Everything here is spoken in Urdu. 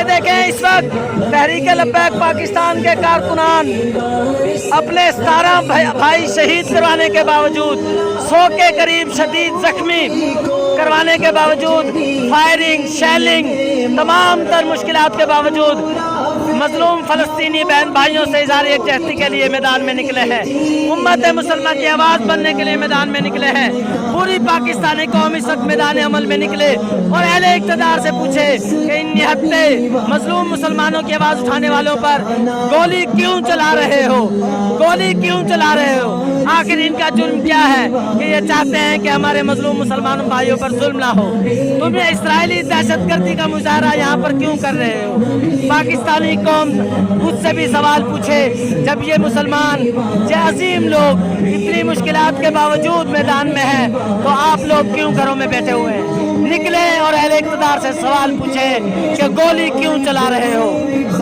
دیکھیں اس وقت تحریک لبیک پاکستان کے کارکنان اپنے 17 بھائی شہید کروانے کے باوجود 100 کے قریب شدید زخمی کروانے کے باوجود فائرنگ شیلنگ تمام تر مشکلات کے باوجود مظلوم فلسطینی بہن بھائیوں سے اظہار یکجہتی کے لیے میدان میں نکلے ہیں، امت مسلمہ کی آواز بننے کے لیے میدان میں نکلے ہیں۔ پوری پاکستانی قوم اس وقت میدان عمل میں نکلے اور اہل اقتدار سے پوچھے کہ ان نہتے مظلوم مسلمانوں کی آواز اٹھانے والوں پر گولی کیوں چلا رہے ہو، گولی کیوں چلا رہے ہو؟ آخر ان کا جرم کیا ہے کہ یہ چاہتے ہیں کہ ہمارے مظلوم مسلمان بھائیوں پر ظلم نہ ہو؟ تم یہ اسرائیلی دہشت گردی کا مظاہرہ یہاں پر کیوں کر رہے ہو؟ پاکستانی قوم خود سے بھی سوال پوچھے، جب یہ مسلمان یہ عظیم لوگ اتنی مشکلات کے باوجود میدان میں ہیں تو آپ لوگ کیوں گھروں میں بیٹھے ہوئے ہیں؟ نکلے اور اہل اقتدار سے سوال پوچھے کہ گولی کیوں چلا رہے ہو؟